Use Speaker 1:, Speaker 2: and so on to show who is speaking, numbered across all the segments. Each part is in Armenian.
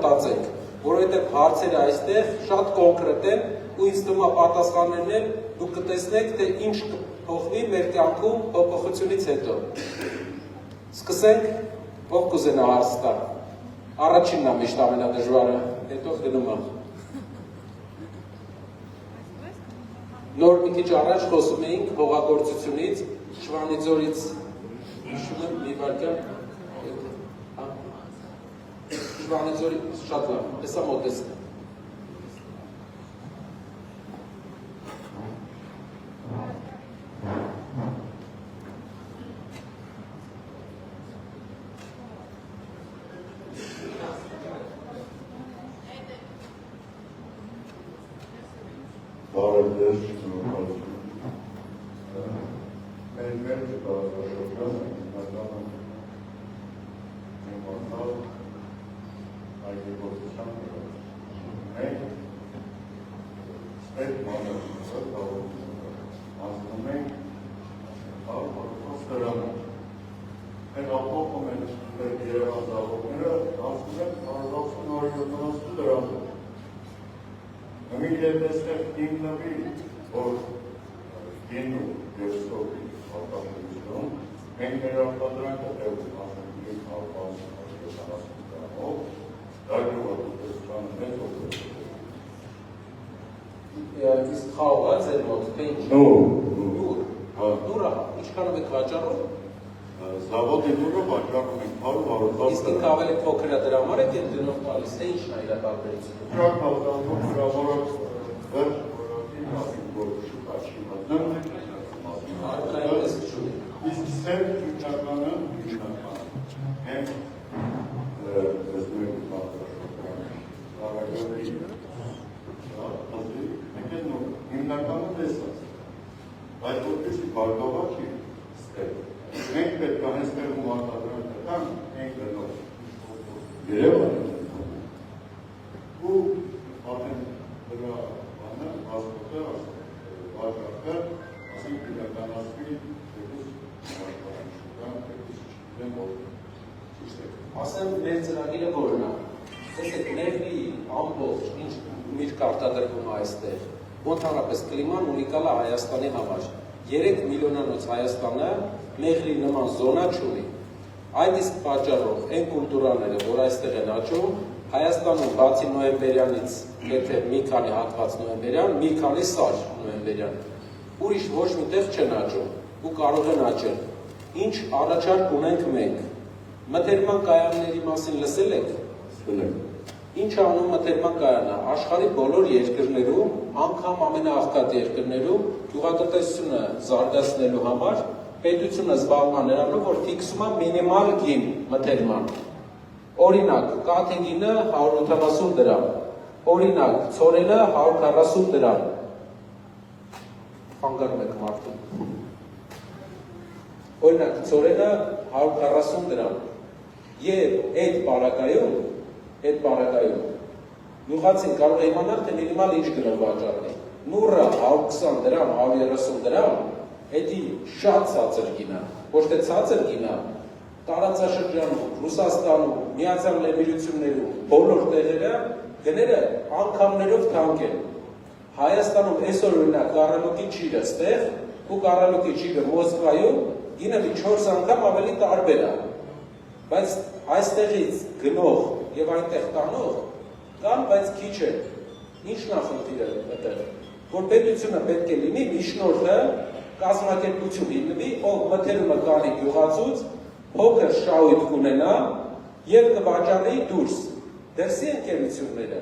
Speaker 1: մտածենք, որովհետև հարցերը այստեղ շատ կոնկրետ են ու ինձ թվում է պատասխաններն են դուք կտեսնեք, թե ինչ կփոխվի մեր կյանքում փոփոխությունից հետո։ Սկսենք, ով կուզենա հարց տա։ Առաջինն է միշտ ամենադժվարը, հետո գնում է։ Նոր մի քիչ առաջ խոսում էինք հողագործությունից, Շվանիձորից, հիշում եմ մի վարկյան, Շվանիձորից շատ լավ, հեսա մոտեցն է։ Իսկ խաղա ձեր մոտ, թե ինչ։ Նուրը, ինչքանով եք վաճառում։
Speaker 2: Զավոդի նուրը վաճառում ենք 100-110։
Speaker 1: Իսկ ինքը ավելի փոքր է դրա համար եք դնով տալիս, թե ինչն է իր տարբերությունը։
Speaker 2: Շատ հավանաբար հրավառած վերջ որոշի մասին, որ շուկա չի մտնում։
Speaker 1: Արքայպես չունի։
Speaker 2: Իսկ սեր ճուճականը հենց զսնույն բաղաշոկրան հիմնականը տեսած, բայց որպեսի բարգավա չի ստեղ, մենք պետք է հենց տեղում արտադրանք կտան, ենք դնով երևան ու արդեն դրա բանը ասպոտը, վաճարկը, ասենք իրականացվի դեպուս վաճարաշուկան, դեպուս չգիտեմ որ ճիշտ է։
Speaker 1: Ասեմ մեր ծրագիրը որն է, տեսեք ներվի ամբողջ ինչ միրգ արտադրվում է այստեղ, Ընդհանրապես կլիման ունիկալ է Հայաստանի համար։ 3 միլիոնանոց Հայաստանը մեղրի նման զոնա չունի։ Այդ իսկ պատճառով այն կուլտուրաները, որ այստեղ են աճում, Հայաստանում բացի նոյեմբերյանից, եթե մի քանի հատված նոյեմբերյան, մի քանի սար նոյեմբերյան, ուրիշ ոչ միտեղ չեն աճում ու կարող են աճել։ Ինչ առաջարկ ունենք մենք։ Մթերման կայանների մասին լսել եք։ Ինչ անում մթերման կայանը, աշխարհի բոլոր երկրներում, անգամ ամենաաղքատ երկրներում գյուղատնտեսությունը զարգացնելու համար պետությունը զբաղվում է նրանով, որ ֆիքսում է մինիմալ գին մթերման։ Օրինակ, կաթի գինը 180 դրամ, օրինակ, ցորենը 140 դրամ։ Խանգարում եք մարդուն։ Օրինակ, ցորենը 140 դրամ։ Եվ այդ պարագայում գյուղացին կարող է իմանալ, թե մինիմալ ինչ գնով վաճառի։ Նուրը 120 դրամ, 130 դրամ, էդի շատ ցածր գինա, ոչ թե ցածր գինա, տարածաշրջանում, Ռուսաստանում, Միացյալ Էմիրություններում, բոլոր տեղերը գները անգամներով թանկ են։ Հայաստանում այսօր օրինակ կառավարքի ճիրը ստեղ ու կառավարքի ճիրը Մոսկվայում գինը մի 4 անգամ ավելի տարբեր է։ Բայց այստեղից գնող եւ այնտեղ տանող կան, բայց քիչ է։ Ինչն է խնդիրը այդտեղ։ Որ պետությունը պետք է լինի միջնորդը կազմակերպություն լինի, ով մթերումը կանի գյուղացուց, փոքր շահույթ կունենա եւ կվաճառի դուրս։ Դրսի ընկերությունները,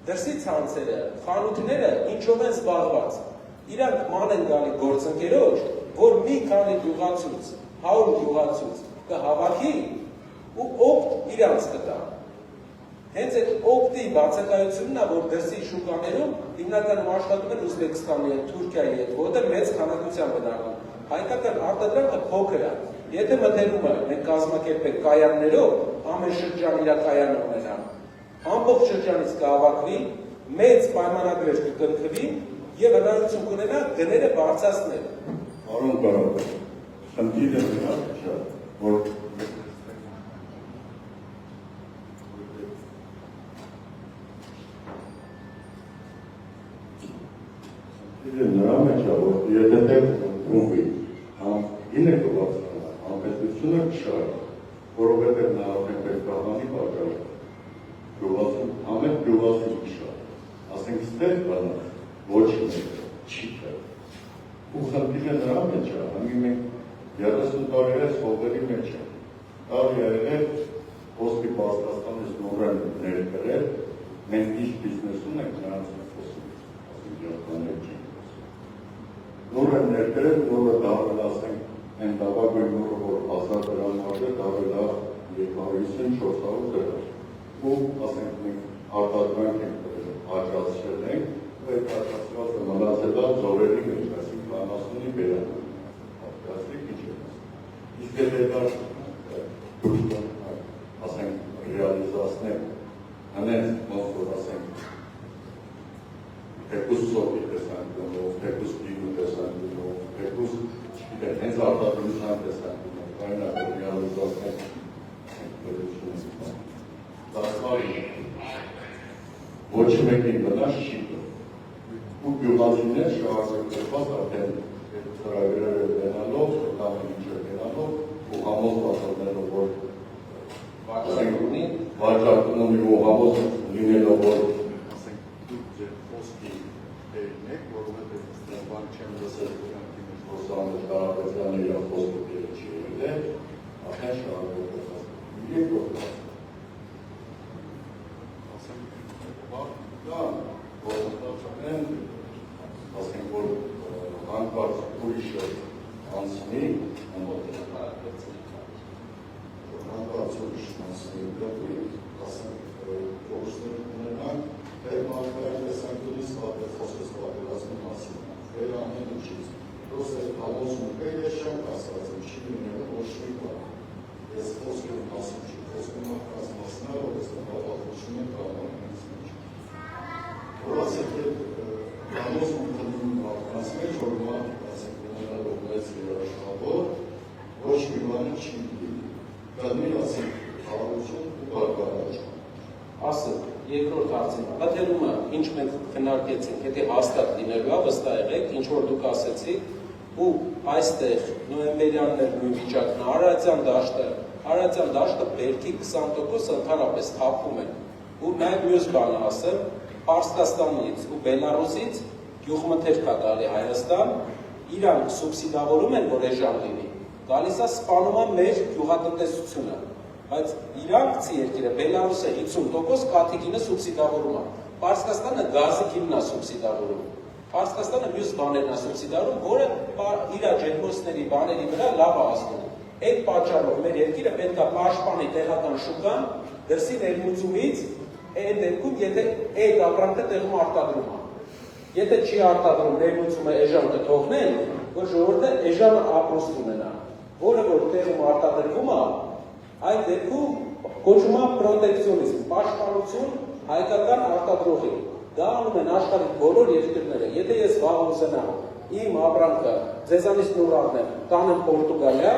Speaker 1: դրսի ցանցերը, խանութները ինչով են զբաղված։ Իրանք ման են գալի գործընկերոջ, որ մի քանի գյուղացուց, 100 գյուղացուց կհավաքի ու օգտ իրանց կտա։ Հենց այդ օգտի բացակայությունն է, որ դրսի շուկաներում հիմնականում աշխատում են Ուզբեկստանի հետ, Թուրքիայի հետ, որտեղ մեծ քանակությամբ են անում։ Հայկական արտադրանքը փոքր է։ Եթե մթերումը մենք կազմակերպենք կայաններով, ամեն շրջան իր կայանը ունենա, ամբողջ շրջանից կհավաքվի, մեծ պայմանագրեր կկնքվի եւ հնարավորություն կունենա գները բարձրացնել։
Speaker 2: Պարոն Կարապետ, խնդիրը նա չէ, որ Նրա մեջ է, որ եթե դեպ ունվի, ինը կվացկանա, անպետությունը կշար, որովհետև նա արդեն պետք է հանի պատճառ, ամեն գյուղացին կշար, ասենք ստեղ բանը, ոչ մեկը, չի կա։ Ու խնդիրը նրա մեջ է, հանգի մենք 30 տարի հողերի մեջ է, տարի է ոսկի Պարսկաստանից նորեն ներկրել, մենք ինչ բիզնեսում ենք նրանց նորը ներկրել, նորը դարվել ասենք են դավագույն նորը, որ 1000 դրամ արդը դարվել է 250-400 դրամ ու ասենք մենք արտադրանք ենք աջացրել ենք ու այդ աջացվածը մնացել է զորերի մեջ, ասենք բանասունի բերան պատկաստրի քիչ է իսկ էլ ասենք ռեալիզացնենք հենց ոնց որ ասենք թեկուզ սոկի տեսանկյունով, թեկուզ դինու տեսանկյունով, թեկուզ հենց արտադրության տեսանկյունով, այն ռեալիզացնենք դասվարի ոչ մեկին վնաս չի ու գյուղացիներ շարժակերպված արդեն ծրագրերը դենալով, կամ ինչը դենալով ու համոզվածորներով, որ վաճառքում ունի ու համոզ լինելով, որ Կարապետյանը իր խոսքերը չի ելել, արդեն շարունակել է գործած։ Ասենք, որ հանկարծ ուրիշը անցնի, հանկարծ ուրիշը անցնի, ասենք, գործներ ունենանք, այդ մարդկային տեսանկյունից խոսքս պատերազմի մասին, այդ ամեն ինչից։ Просто համոզում է շանք ասած, չի լինելու ոչ մի բան։ Ես խոսքեր մասում չի, խոսքում մարդկանց մասնա, որ ես նպատակություն եմ կանոնից մեջ։ Որ ասեք համոզում տնում մարդկանց մեջ, որ մարդիկ ասեք ունենալով մեծ երաշխավոր, ոչ մի բանը չի լինի։ Կադմի ասեք հավարություն ու բարգարաճ։
Speaker 1: Ասեք, երկրորդ հարցին, հատելումը ինչ մենք քննարկեցինք, եթե հաստատ լինելու է, վստահ եղեք, ինչ որ դուք ասեցիք, ու այստեղ նոյեմբերյանն էր նույն վիճակն, Արարատյան դաշտը բերքի 20% ընդհանրապես թափում են, ու նաև մյուս բանը ասեմ, Պարսկաստանից ու Բելարուսից գյուղմթերք է գալի Հայաստան, իրանք սուբսիդավորում են, որ էժան լինի, գալիս է սպանում է մեր գյուղատնտեսությունը, բայց իրանքցի երկիրը Բելարուսը 50% կաթիկինը սուբսիդավորում է, Պարսկաստանը գազիկինն է սուբսիդավորում, Պարսկաստանը մյուս բաներն է սուբսիդարում, որը իր ջերմոցների բաների վրա լավ է ազդում։ Այդ պատճառով մեր երկիրը պետք է պաշտպանի տեղական շուկան դրսի ներմուծումից, այդ դեպքում եթե այդ ապրանքը տեղում արտադրում է։ Եթե չի արտադրում ներմուծումը էժան կթողնեն, որ ժողովուրդը էժան ապրուստ ունենա, որը որ տեղում արտադրվում է, այդ դեպքում կոչվում է պրոտեկցիոնիզմ, պաշտպանություն հայկական արտադրողի։ Դա անում են աշխարհի բոլոր երկրները։ Եթե ես վաղ ուզենամ իմ ապրանքը ձեզանից նորարդեմ, տանեմ Պորտուգալիա,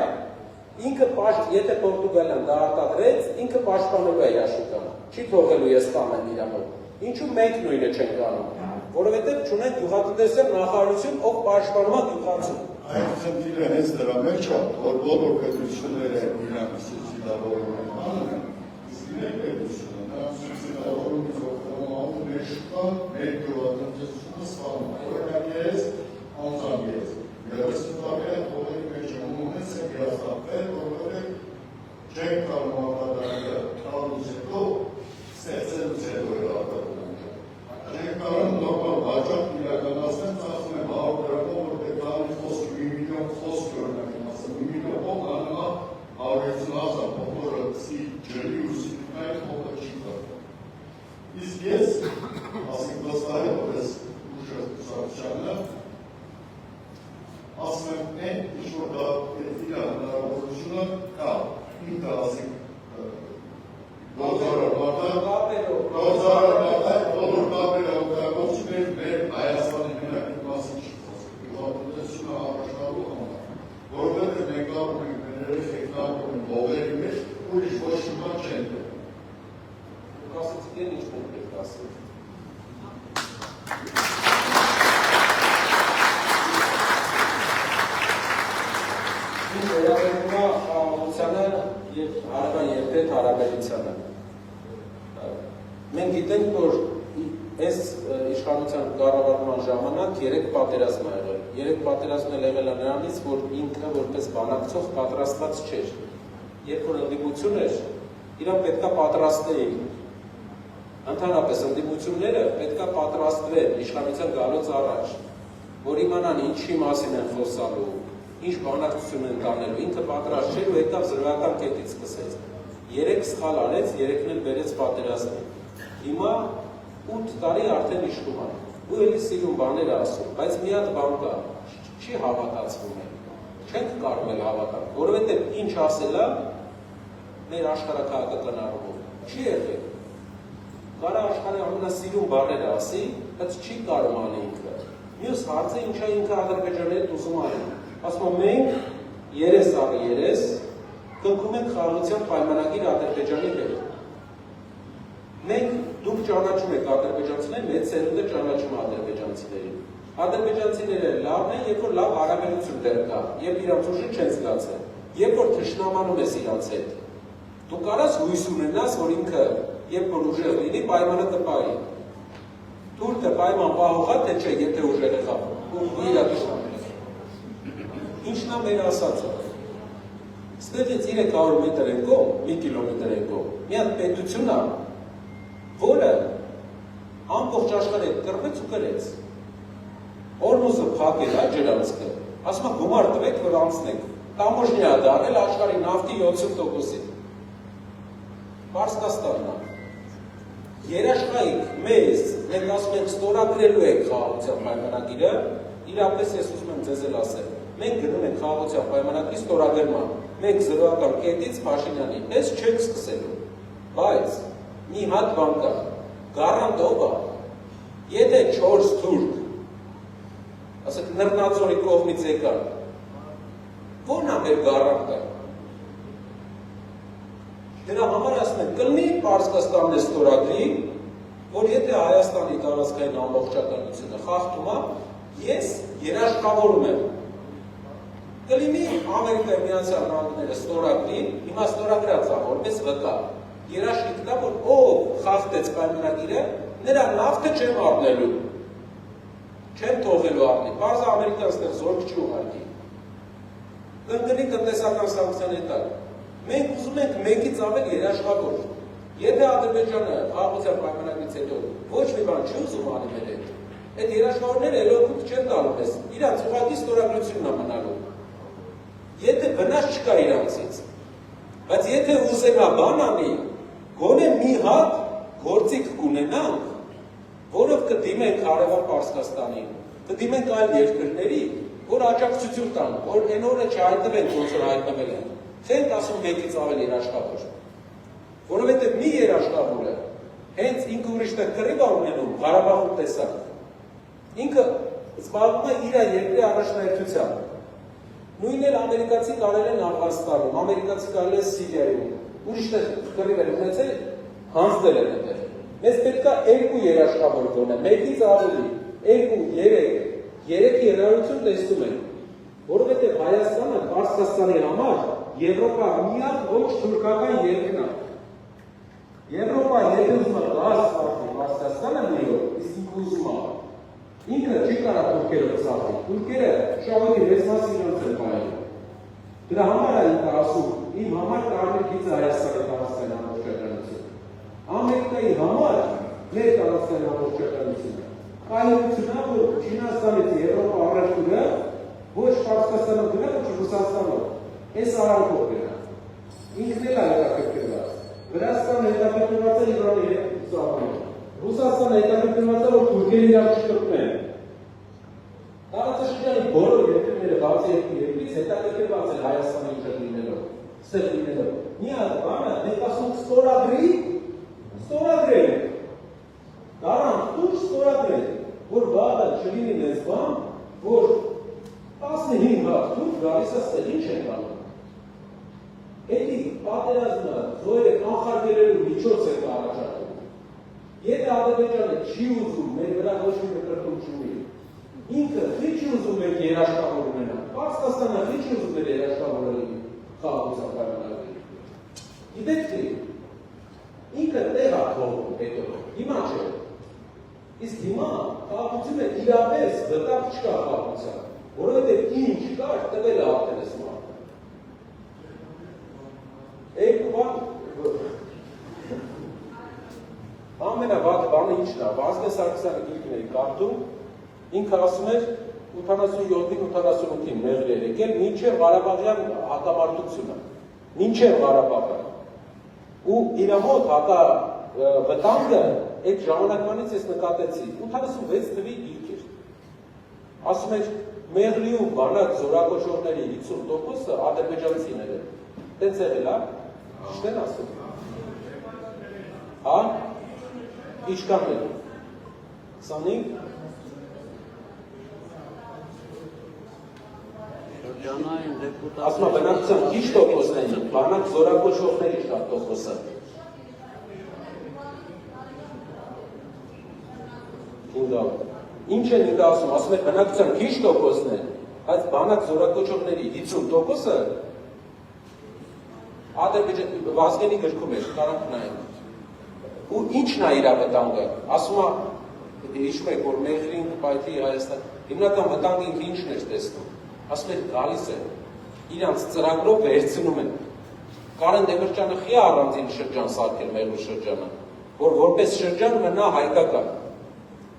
Speaker 1: ինքը եթե Պորտուգալիան դա արտադրեց, ինքը պաշտպանելու է իր շուկան։ Չի թողելու ես տանեմ իր մոտ։ Ինչու մենք նույնը չենք անում, որովհետև չունենք գյուղատնտեսական նախարարություն, ով պաշտպանում է գյուղացուն։
Speaker 2: Այդ խնդիրը հենց դրա մեջ է, որ բոլոր պետությունները իրանք սուբսիդավորում են անում, իսկ մեր պետությունը նրանց սուբսիդավորումից օգտվում մեր շուկան, մեր գյուղատնտեսությունը սպանում է։ Օրինակ ես անձամբ ես 30 տարի հողերի մեջ ունես եմ հիասթափվել, որովհետև չենք կարող արտադրել տալուց հետո ստեղծելուց հետո արտադրել։ Չենք կարող նորմալ վաճառք իրականացնել, ծախսում եմ 100 դրամով, որտեղ տալի խոսք 1 միլիոն խոսք օրինակ եմ ասում, 1 միլիոն փող անում է 150,000 փողը սի ջրի ու սիլիկայի փողը չի կարող։ Իսկ ես ասենք վստահ եմ, որ ես ուժը կուսակցությանը ասում եմ այն ինչ որ դա իր հնարավորությունը կա, ինքը ասենք բոլոր կապերը օգտագործում մեր Հայաստանի բնակիչ մասին չի խոսքը, գյուղատնտեսությունը առաջնալու համար, որովհետև մենք կարող ենք մեր երեխեքներում են հողերի մեջ, ուրիշ ոչ մի բան չեն դրել։
Speaker 1: Դուք ասեցիք են ինչ պետք է ասել։ Հայաստանյանը։ Մենք գիտենք, որ այս իշխանության կառավարման ժամանակ 3 պատերազմ ա եղել։ 3 պատերազմն էլ եղել է նրանից, որ ինքը որպես բանակցող պատրաստված չէր։ Երբ որ ընդդիմություն էր, իրան պետքա պատրաստեին։ Ընդհանրապես ընդդիմությունները պետքա պատրաստվեն իշխանության գալուց առաջ, որ իմանան ինչի մասին են խոսալու, ինչ բանակցություն են տանելու, ինքը պատրաստ չէր ու եկավ զրոյական կետից սկսեց։ 3 սխալ արեց, 3-ն էլ բերեց պատերազմին։ Հիմա 8 տարի արդեն իշխում է։ Ու էլի սիրուն բաներ ասում, բայց մի հատ բան կա, չի հավատացվում է։ Չենք կարող էլ հավատալ, որովհետև ինչ ասելա մեր աշխարհաքաղաքական առումով։ Չի եղել։ Կարա աշխարհի ամենասիրուն բառերը ասի, բայց չի կարող անել ինքը։ Մյուս հարցը ինչա ինքը Ադրբեջանի հետ ուզում անի։ Ասում եմ մենք 3 առ 3 կնքում ենք խաղաղության պայմանագիր Ադրբեջանի հետ։ Մենք դուք ճանաչում եք ադրբեջանցիներին, մեծ սերունդը ճանաչում ադրբեջանցիներին։ Ադրբեջանցիները լավն են, երբ որ լավ հարաբերություն դեռ կա, երբ իրանց ուժը չեն զգացել, երբ որ թշնամանում ես իրանց հետ։ Դու կարաս հույս ունենաս, որ ինքը երբ որ ուժեղ լինի, պայմանը կպահի։ Թուրքը պայման պահողա, թե չէ, եթե ուժեղ է խաղում։ Ու իրա թշնամում։ Ինչն է մեր ասածը։ Ստեղից 300 մետր են կողմ, 1 կիլոմետր են կողմ, մի հատ պետություն է, որը ամբողջ աշխարհը կռվեց ու կրեց։ Օրմուզը փակել է ջրանցքը, ասում է գումար տվեք, որ անցնենք։ Տամոժնիա դարել աշխարհի նավթի 70%-ին։ Պարսկաստանն է։ Երաշխայիք մեզ, մենք ասում ենք ստորագրելու ենք խաղաղության պայմանագիրը, իրապես ես ուզում եմ ձեզ էլ ասել։ Մենք գնում ենք խաղաղության պայմանագրի ստորագրման, մենք զրոյական կետից Փաշինյանի պես չենք սկսելու, բայց մի հատ բան կա, գարանտով է, եթե 4 թուրք, ասեք Նռնաձորի կողմից եկան, ո՞րն է մեր գարանտը։ Դրա համար ասում են, կլինի Պարսկաստանն է ստորագրի, որ եթե Հայաստանի տարածքային ամբողջականությունը խախտում է, ես երաշխավորում եմ։ Կլինի Ամերիկայի Միացյալ Նահանգները ստորագրի, հիմա ստորագրած է, որպես վկա։ Երաշխիք տա, որ ով խախտեց պայմանագիրը, նրա նավթը չեմ առնելու, չեմ թողելու առնի, պարզ Ամերիկան ստեղ զորք չի ուղարկի։ Կընկնի տնտեսական սանկցիաների տակ։ Մենք ուզում ենք մեկից ավել երաշխավոր։ Եթե Ադրբեջանը խաղաղության պայմանագրից հետո ոչ մի բան չի ուզում անի մեր հետ, այդ երաշխավորները էլոքուտ չեն տալու մեզ, իրանց ուղղակի ստորագրությունն է մնալու։ Եթե վնաս չկա իրանցից, բայց եթե ուզենա բան անի, գոնե մի հատ գործիք կունենանք, որով կդիմենք Հարևան Պարսկաստանին, կդիմենք այլ երկրների, որ աջակցություն տան, որ այն օրը չհայտնվեն, ոնց որ հայտնվել են։ Չենք ասում մեկից ավել երաշխավոր, որովհետև մի երաշխավորը հենց ինքը ուրիշ տեղ կռիվ է ունենում Ղարաբաղում տեսակ, ինքը զբաղվում է իր երկրի առաջնահերթությամբ։ Նույնն էլ ամերիկացի կարել են Աֆղանստանում, ամերիկացի կարել են Սիրիայում, ուրիշ տեղ կռիվ են ունեցել, հանձնել են այդտեղ։ Մեզ պետք է 2 երաշխավոր գոնե, մեկից ավելի, 2, 3 երարություն տեսնում ենք, որովհետև Հայաստանը Պարսկաստանի համար Եվրոպա միակ ոչ թուրքական երկրն է։ Եվրոպա եթե ուզում է գազ խախտի Պարսկաստանը նույնով, իսկ ինքը ուզում է։ Ինքը չի կարող թուրքերով խախտի։ Թուրքերը շահույթի մեծ մասը իրենց են պահել։ Դրա համար է ինքը ասում, իմ համար տարբերքից է Հայաստանի տարածքային ամբողջականությունը։ Ամերիկայի համար մեր տարածքային ամբողջականությունը։ Կարևորությունն է, որ Չինաստանից Եվրոպա առևտուրը ոչ Պարսկաստանով գնա, ոչ Ռուսաստանով։ Այս արանքով գնա։ Ինքն էլ է հետաքրքրված։ Վրաստանը հետաքրքրված է Իրանի հետ զբաղվում։ Ռուսաստանը հետաքրքրված է, որ թուրքերը իրար չկրկնեն։ Տարածաշրջանի բոլոր երկրները բացի երկրից հետաքրքրված են Հայաստանի ուժեղ լինելով, ստեղ լինելով։ Մի հատ բանը մենք ասում ստորագրել։ Գարանտ դուրս ստորագրել, որ վաղը չլինի մեզ բան, որ 15 հատ թուրք գալիս է ստեղ ինչ են կանում։ Էդի պատերազմը զոհերը կանխարգելելու միջոց է առաջարկում։ Եթե Ադրբեջանը չի ուզում, մեր վրա ոչ մի կրտում չունի, ինքը չի ուզում մեր երաշխավոր ունենա, Պարսկաստանը չի ուզում մեր երաշխավորը լինի խաղաղության պայմանագրի։ Գիտեք թե, ինքը տեղ է թողում հետո, հիմա չէ։ Իսկ հիմա խաղաղությունը իրապես վտանգ չկա խաղաղության, որովհետև ինչ կար տվել է արդեն այս մարդը։ Երկու բան ամենավատ բանը ինչն է, Վազգեն Սարգսյանը գիրքն էի կարդում, ինքը ասում էր 87-ին 88-ին մեղր էր եկել մինչև Ղարաբաղյան հակամարտությունը, մինչև Ղարաբաղը։ Ու իր մոտ հակա վտանգը այդ ժամանակվանից ես նկատեցի 86 թվի գիրք էր։ Ասում էր մեղրիում բանակ զորակոչողների 50%-ը ադրբեջանցիներ են։ Տենց եղել է, ճիշտ են ասում։ Հա? Ինչքան է։ 25
Speaker 3: Շրջանային դեպուտատ
Speaker 1: ասում եմ բնակության քիչ տոկոսն են, բանակ զորակոչողների շատ տոկոսը։ Ինչ են ինքը ասում են բնակության քիչ տոկոսն են, բայց բանակ զորակոչողների 50%-ը Ադրբեջան Վազգենի գրքում է, կարանք նայենք։ Ու ինչն է իր վտանգը, ասում է, հիշում եք, որ մեղրին պայթի Հայաստան, հիմնական վտանգը ինքը ինչն էր տեսնում, ասում էր գալիս է, իրանց ծրագրով վերցնում են, Կարեն Դեմիրճյանը խի առանձին շրջան սարքել մեղրու շրջանը, որ որպես շրջան մնա հայկական,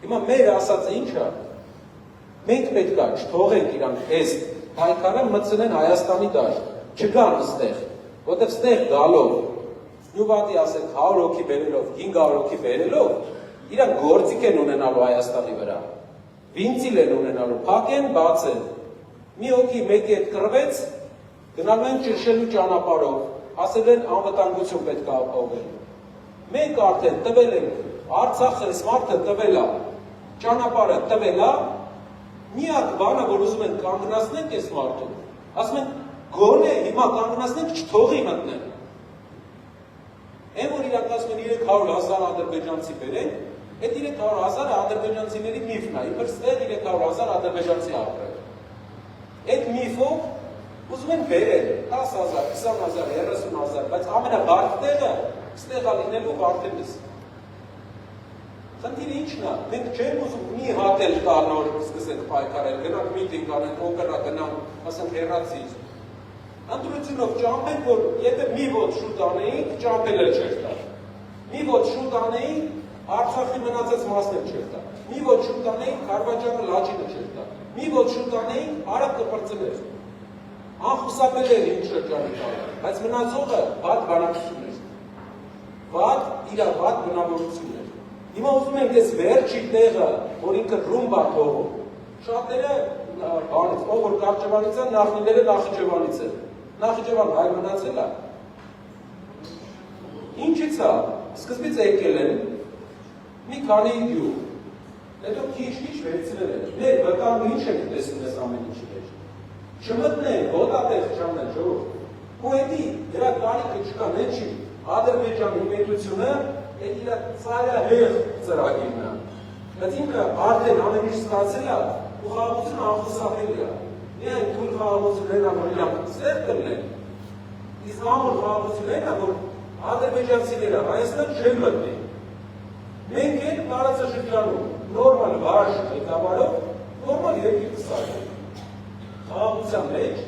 Speaker 1: հիմա մեր ասածը ինչ է, մենք պետք է չթողենք իրանք այս պայքարը մտցնեն Հայաստանի դաշտ, չգան ստեղ, որտեղ ստեղ գալով Նյուվատի ասենք 100 հոգի բերելով, 500 հոգի բերելով, իրանք գործիք են ունենալու Հայաստանի վրա, վինցիլ են ունենալու, փակեն, բացեն, մի հոգի մեկի հետ կռվեց, գնալու են ճնշելու ճանապարհով, ասել են անվտանգություն պետք է ապահովել։ Մենք արդեն տվել ենք, Արցախը այս մարդը տվել է, ճանապարհը տվել է, միակ բանը, որ ուզում են կանգնացնենք այս մարդուն, ասում են գոնե հիմա կանգնացնենք չթողի մտնեն։ Այն որ իրանք ասում են 300,000 ադրբեջանցի բերենք, այդ 300,000-ը ադրբեջանցիների միֆն է, իբր ստեղ 300,000 ադրբեջանցի ապրել։ Այդ միֆով ուզում են բերել 10,000, 20,000, 30,000, բայց ամենաբարդ տեղը ստեղ է լինելու Վարդենիս։ Խնդիրը ինչն է, մենք չենք ուզում մի հատ էլ տալ նոր սկսենք պայքարել, գնանք միտինգ անենք, օպերա գնանք, ասենք հեռացիր։ Ընտրությունով ճամփենք, որ եթե մի ոտ շուտ անեինք, ճամփելը չէր տա։ Մի ոտ շուտ անեինք, Արցախի մնացած մասն էլ չէր տա։ Մի ոտ շուտ անեինք, Քարվաճարը Լաչինը չէր տա։ Մի ոտ շուտ անեինք, Արաբ կպրծներ։ Անխուսափել էր ինչ շրջանի տալը, բայց մնացողը վատ բանակցություն էր։ Վատ բնավորություն էր։ Հիմա ուզում ենք այս վերջի տեղը, որ ինքը ռումբա թողում։ Շատերը բանից, ով որ Կարճևանից են, նախնիները Նախիջևանից են։ Նախիջևան հայ մնացել է։ Ինչից է, սկզբից եկել են մի քանի գյուղ, հետո քիչ վերցնել են։ Մեր վտանգը ինչ ենք տեսնում այս ամեն ինչի մեջ։ Չմտնեն, ոտատեղ չանեն, ժողով։ Ու էդի դրա կարիքը չկան, այդ չի։ Ադրբեջանի պետությունը այդ իր ծայրահեղ ծրագիրն է։ Բայց ինքը արդեն ամեն ինչ ստացել է, ու խաղաղությունը անխուսափելի է։ Միայն թույլ խաղաղություններն է, որ իրանք ստեղ կլինեն։ Իսկ ամուր խաղաղություններն է, որ ադրբեջանցիները Հայաստան չեն մտնի։ Մենք էլ տարածաշրջանում նորմալ վարժ ղեկավարով նորմալ երկիր կսարքենք։ Խաղաղության մեջ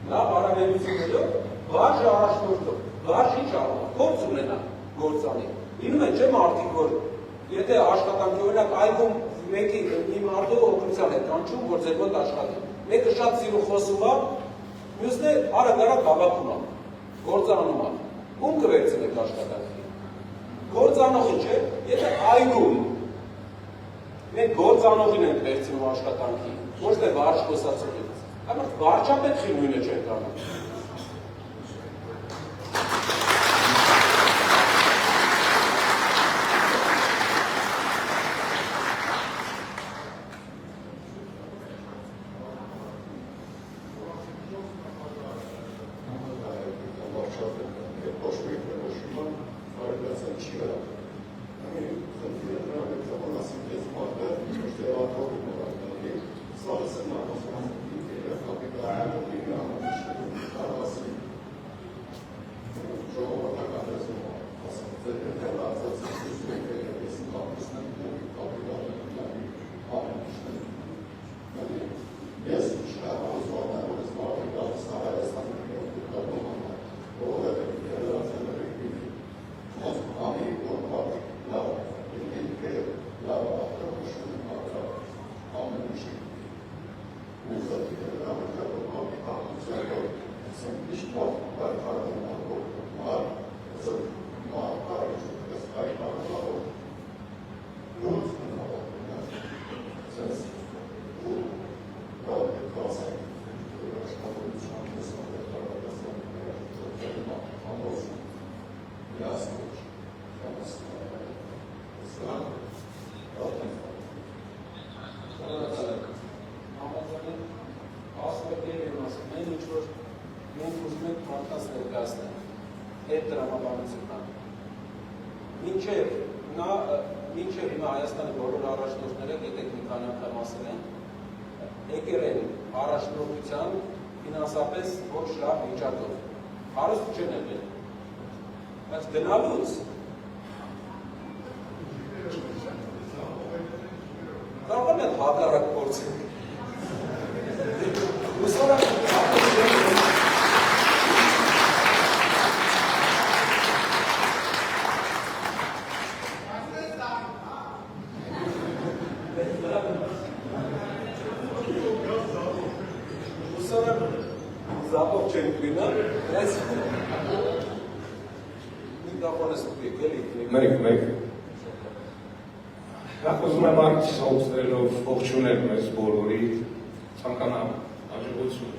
Speaker 1: լավ հարաբերություններով վարժը առաջնորդող, վարժ ինչ անում, փորձ ունենա գործանի։ Լինում է չէ մարդիկ, որ եթե աշխատանքի օրինակ այգում մեկի մի մարդու օգնության է կանչում, որ ձեր մոտ աշխատի։ Մեկը շատ սիրու խոսում է, մյուսն է արագ բաբախում է, գործանում է։ Ում կվերցնեք աշխատանքի։ Գործանողի չէ, եթե այգում մենք գործանողին ենք վերցնում աշխատանքի, ոչ թե վարժ խոսացողից։ Համար վարչապետի նույնը չենք անում։ նա մինչև հիմա Հայաստանի բոլոր առաջնորդները, գիտեք մի քանի անգամ ասել են, եկել են առաջնորդության ֆինանսապես ոչ լավ վիճակով, հարուստ չեն եղել, բայց գնալուց կարող են հակառակ փորձել։ Զապով չեն գնա, այս միգրոֆոնը ստուգեք, էլի։
Speaker 4: Մեկ։ Նախ ուզում եմ արդի սողցնելով ողջունել մեզ բոլորի, ցանկանամ հաջողություն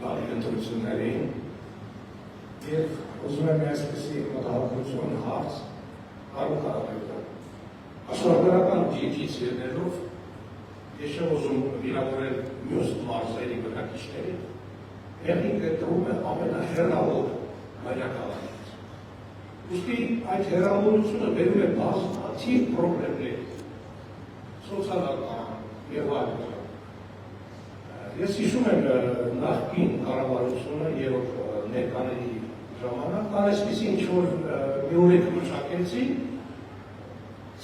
Speaker 4: լավ ընտրություններին և ուզում եմ այսպիսի մտահոգություն հարց կարող կարողել։ Աշխարհագրական դիրքից ելնելով ես չեմ ուզում վիրավորել մյուս մարզերի բնակիչներին, Ինքը դրում է ամենահեռավոր մայրաքաղաքից։ Ուստի այդ հեռավորությունը բերում է բազմաթիվ պրոբլեմներ, սոցիալական և այլն։ Ես հիշում եմ նախկին կառավարությունը և ներկաների ժամանակ, կան այսպիսի ինչ-որ մի օրեք մշակեցի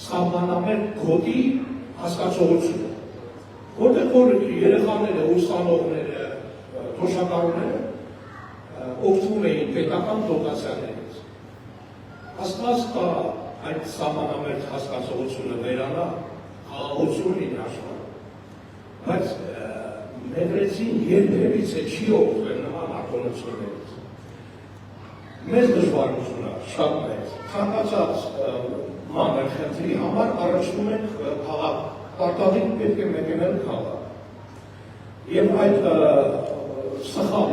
Speaker 4: սահմանամետ գոտի հասկացողությունը, որտեղ որ երեխաները, ուսանողները, թոշակառուները օգտվում էին պետական դոտացիաներից։ Աստված կա այդ սահմանամերձ հասկացողությունը վերանա, խաղաղություն լինի աշխարհում, բայց մեղրեցին երբևիցե չի օգտվել նման արտոնություններից։ Մեծ դժվարություն է, շատ մեծ, ցանկացած մանր խնդրի համար առաջնում ենք քաղաք, պարտադիր պետք է մեկնել քաղաք։ Եվ այդ սխալ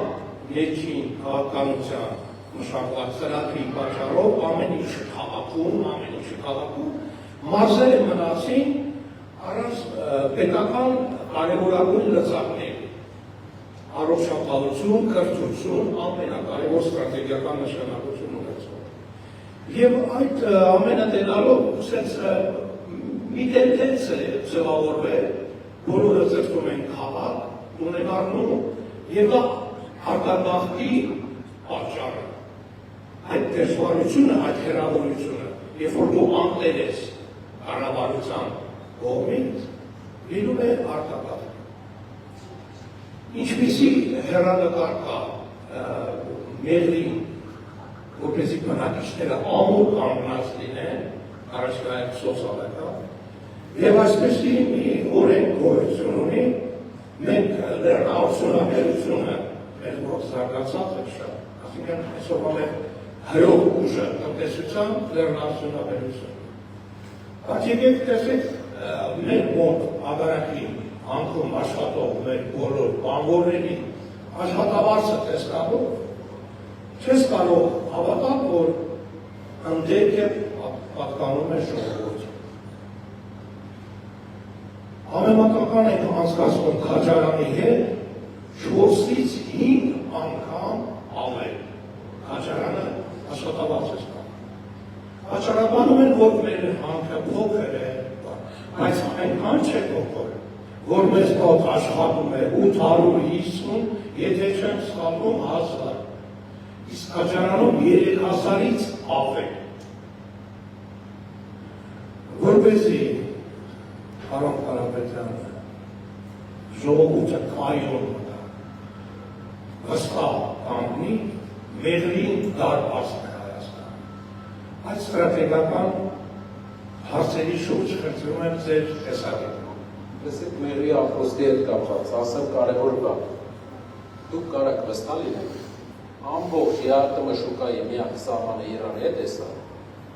Speaker 4: ներքին քաղաքականության մշակված ծրագրի պատճառով ամեն ինչ քաղաքում մարզերը մնացին առանց պետական կարևորագույն լծակների, առողջապահություն, կրթություն, ամենակարևոր ստրատեգիական նշանակություն ունեցող։ Եվ այդ ամենը տենալով սենց մի տենդենց է ձևավորվել, բոլորը ծրծում են քաղաք, տունեն առնում, և դա արտագաղթի պատճառը, այդ դժվարությունը, այդ հեռավորությունը, երբ որ դու անտեր ես կառավարության կողմից, լինում է արտագաղթի։ Ինչպիսի հեռանկար կա մեղրին, որպեսզի բնակիչները ամուր կանգնած լինեն, առաջկայք սոցիալական, և այսպեսի մի օրենք գոյություն ունի, մենք լեռնաարդյունաբերությունը մեր մոտ զարգացած է շատ, այսինքն այսօր ամեն հրող ուժը տնտեսության լեռնաարդյունաբերությունը։ Բայց եկեք տեսեք մեր մոտ ագարակի անկում աշխատող մեր բոլոր բանվորների աշխատավարձը տեսնելով, չես կարող հավատալ, որ ընդդեմ է պատկանում է ժողովուրդը։ Համեմատական ենք անցկացնում Քաջարյանի հետ 4-ից 5 անգամ ավել։ Քաջարյանը աշխատավարձ է ստանում։ Պատճառաբանում են, որ մեր հանքը փոքր է, բայց այնքան չէ փոքր, որ մեզ մոտ աշխատում է 850, եթե չեմ սխալվում 1000, իսկ Քաջարյանում 3000-ից ավել։ Որպեսզի Պարոն Կարապետյան, ժողովուրդը կայուն մտա, վստահ կանգնի, մեղրին դարպասն է Հայաստան։ Այդ ստրատեգիական հարցերի շուրջ խնդրում եմ ձեր տեսակետը։
Speaker 1: Լսեք մեղրի ապրոստի հետ կապված, ասեմ կարևոր բան։ Դուք կարաք վստահ լինեք, ամբողջ ԵԱՏՄ շուկայի միակ սահմանը Իրանի հետ է սա,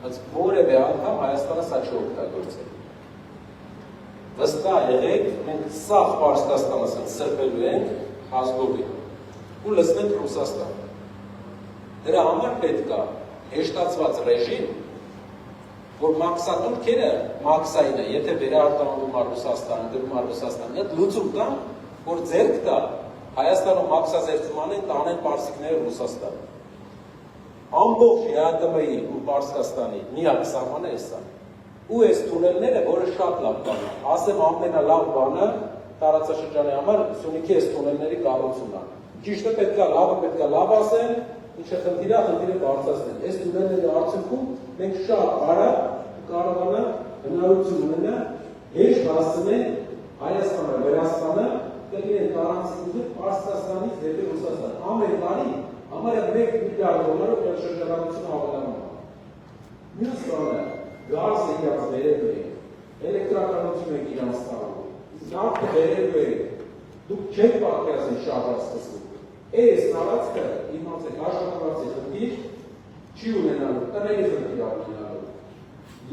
Speaker 1: բայց որևէ անգամ Հայաստանը սա չի օգտագործել։ Վստահ եղեք, մենք սաղ Պարսկաստանը սրբելու ենք ազգովի ու լցնենք Ռուսաստան։ Դրա համար պետք է հեշտացված ռեժիմ, որ մաքսատուրքերը մաքսային է, եթե վերարտադրում է Ռուսաստանը, գրում է Ռուսաստանը, այդ լուծում տա, որ ձեռք տա Հայաստանում մաքսազերծում անեն, տանեն պարսիկները Ռուսաստան։ Ամբողջ ԵԱՏՄ-ի ու Պարսկաստանի միակ սահմանը է սա։ ու այս թունելները, որը շատ լավ բան է, ասեմ ամենալավ բանը տարածաշրջանի համար Սյունիքի այս թունելների կառուցումն է։ Ճիշտը պետք է լավ ասեն, ինչը խնդիրը բարձրացնել։ Այս թունելների արդյունքում մենք շատ արագ կարողանանք հնարավորություն ունենալ հեշտ հասցնել Հայաստանը, Վրաստանը, կլինեն տարանցիկներ Պարսկաստանից դեպի Ռուսաստան։ Ամեն տարի համարյա 1 միլիարդ դոլարով շրջանառությունը ավելանում է։ Մյուս բանը գազը իրաց վերևում է, էլեկտրականություն եք իրանց տանում, նավթը վերևում է, դուք չեք պատկերացնի շատ հասկացնում։ Այս տարածքը իմացեք աշխատավարձի խնդիր չի ունենալու, տների խնդիր ունենալու։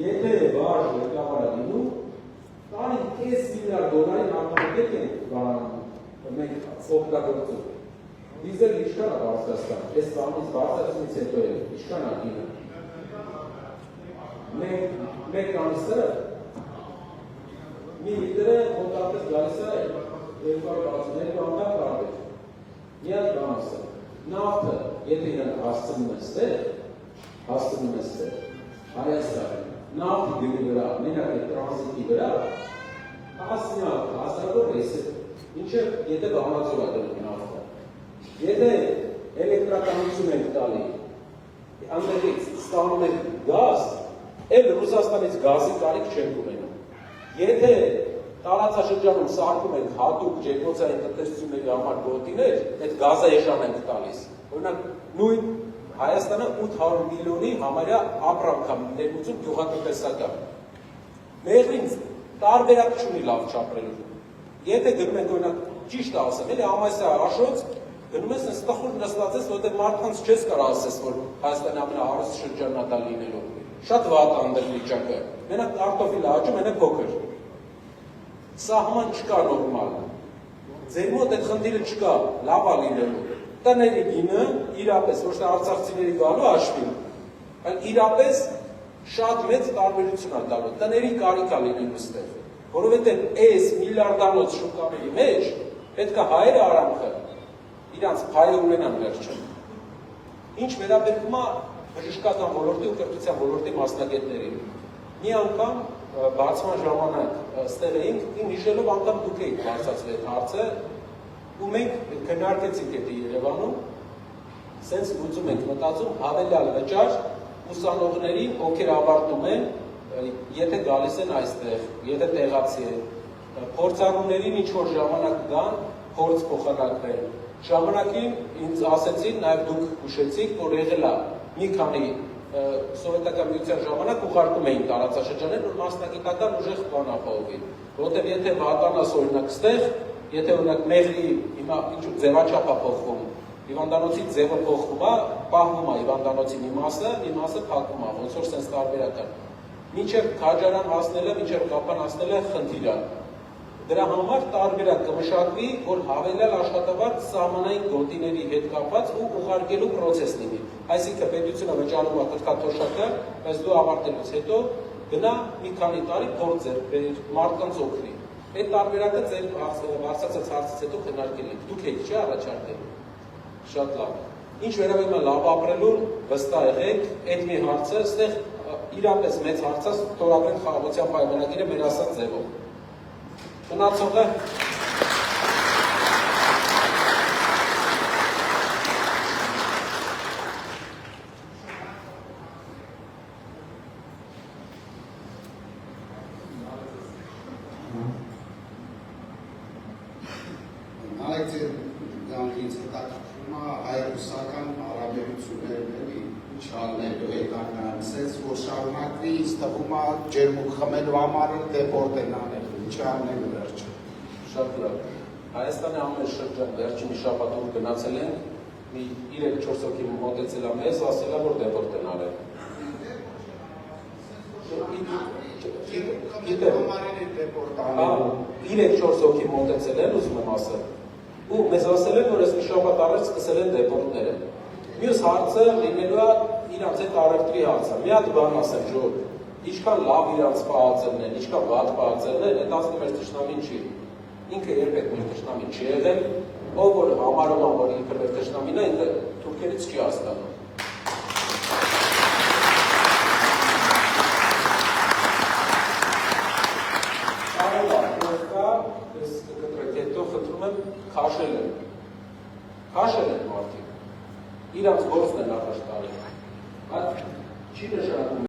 Speaker 1: Եթե վարժ ղեկավարը լինում, տարին 5 միլիարդ դոլարի նավթապետք են մենք օգտագործում։ Դիզել ինչքան է բարձրացան, այս բանից բարձրացումից հետո է, ինչքան է գինը։ Մեկ ամիսը մի լիտրը մոտավորապես գալիս է 242 անգամ տարբեր։ Միակ բանասը նավթը, եթե իրան հասցնում է ստեղ, Հայաստան, նավթի գնի վրա, մենակ է տրանզիտի վրա, հասնյակ, հազարավոր ռեյս է, ինչը եթե բանացով է դնում նավթը։ Եթե էլեկտրականություն ենք տալի, անդերից ստանում ենք գազ, էլ Ռուսաստանից գազի կարիք չենք ունենում։ Եթե տարածաշրջանում սարքում ենք հատուկ ջերմոցային տնտեսությունների համար գոտիներ, այդ գազաեշան ենք տալիս։ Օրինակ նույն Հայաստանը 800 միլիոնի համարյա ապրանքա ներմուծում գյուղատնտեսական։ Մեղրին տարբերակ չունի լավ չապրելու։ Եթե գնում ենք օրինակ ճիշտ ասեմ, էլի ամասյա Աշոց գնում ես ստախուր նստած ես, որտեղ մարդկանց չես կարող ասես, որ Հայաստանի ամենահարուստ շրջանն է դա լինելու։ Շատ վատ անդրվիճակը։ Մենակ կարտոֆիլը աճում են փոքր։ Սահման չկա նորմալ։ Ձեր մոտ այդ խնդիրը չկա, լավ է լինելու։ Տների գինը իրապես ոչ թե արցախցիների գալու հաշվին, այլ իրապես շատ մեծ տարբերություն է տալու։ Տների կարիք է լինելու ստեղ, որովհետև այս միլիարդանոց շուկաների մեջ պետք է հայերը արանքը իրանց փայլը ունենան վերջում։ Ինչ վերաբերում է բժշկական ոլորտի ու կրթության ոլորտի մասնագետներին։ Մի անգամ բացման ժամանակ ստեղ էինք, հիշելով անգամ դուք էիք բարձրացրել այդ հարցը, ու մենք քննարկեցինք այդ Երևանում, սենց լուծում ենք մտածում հավելյալ վճար ուսանողներին, ովքեր ավարտում են, եթե գալիս են այստեղ, եթե տեղացի են, փորձառուներին ինչ-որ ժամանակ գան, փորձ փոխանակներ։ Ժամանակին ինձ ասեցին, նաև դուք հուշեցիք, որ եղել է մի քանի սովետական միության ժամանակ ուղարկում էին տարածաշրջաներ, որ մասնագիտական ուժեղ բան ապահովի։ Որովհետև եթե վատանաս օրինակ ստեղ, եթե օրինակ մեղրի հիմա ինչ ձևաչափ է փոխվում, հիվանդանոցի ձևը փոխվում է, պահվում է հիվանդանոցի մի մասը փակվում է, ոնց որ sense տարբերական։ Մինչև քաջարան հասնելը, մինչև կապան հասնելը խնդիր է։ Դրա համար տարբերակ կմշակվի, որ հավելյալ աշխատավարձ սահմանային գոտիների հետ կապված ու ուղարկելու process լինի։ Այսինքն պետությունը վճարում է կրթաթոշակը, բայց դու ավարտելուց հետո գնա մի քանի տարի փորձ ձեռք բերիր, մարդկանց օգնի։ Այդ տարբերակը ձեր բարձրացած հարցից հետո քննարկել ենք։ Դուք եք չէ առաջարկել։ Շատ լավ։ Ինչ վերաբերում է լավ ապրելուն, վստահ եղեք, այդ մի հարցը, այստեղ իրապես մեծ հարց է, ստորագրենք խաղաղության պայմանագիրը մեր ասած ձևով։ Մնացողը
Speaker 5: հայ-ռուսական հարաբերությունների չալնելու հետաքրքրած, որ շարունակվի, ինձ թվում է ջերմուկ խմելու համար դեպորտ են անել, չանելու վերջը։
Speaker 1: Շատ լավ։ Հայաստանի ամեն շրջան վերջին շաբաթ որ գնացել են, մի 3-4 հոգի մոտեցել է մեզ, ասել է, որ դեպորտ են արել։ Գիտեմ, 3-4 հոգի մոտեցել են, ուզում եմ ասել։ Ու մեզ ասել են, որ այս մի շաբաթ առաջ սկսել են դեպորտները։ Մյուս հարցը լինելու է իրանց հետ առևտրի հարցը։ Մի հատ բան ասեմ, ժողով, ինչքան լավ իրանց պահածելն են, ինչքան վատ պահածելն են, այդ ասում մեր թշնամին չի։ Ինքը երբեք մեր թշնամին չի եղել, ով որ համարում է, որ ինքը մեր թշնամին է, ինքը թուրքերից չի հասկանում։ քաշել են մարդիկ, իրանց գործն են առաջ տարել, այդ չի նշանակում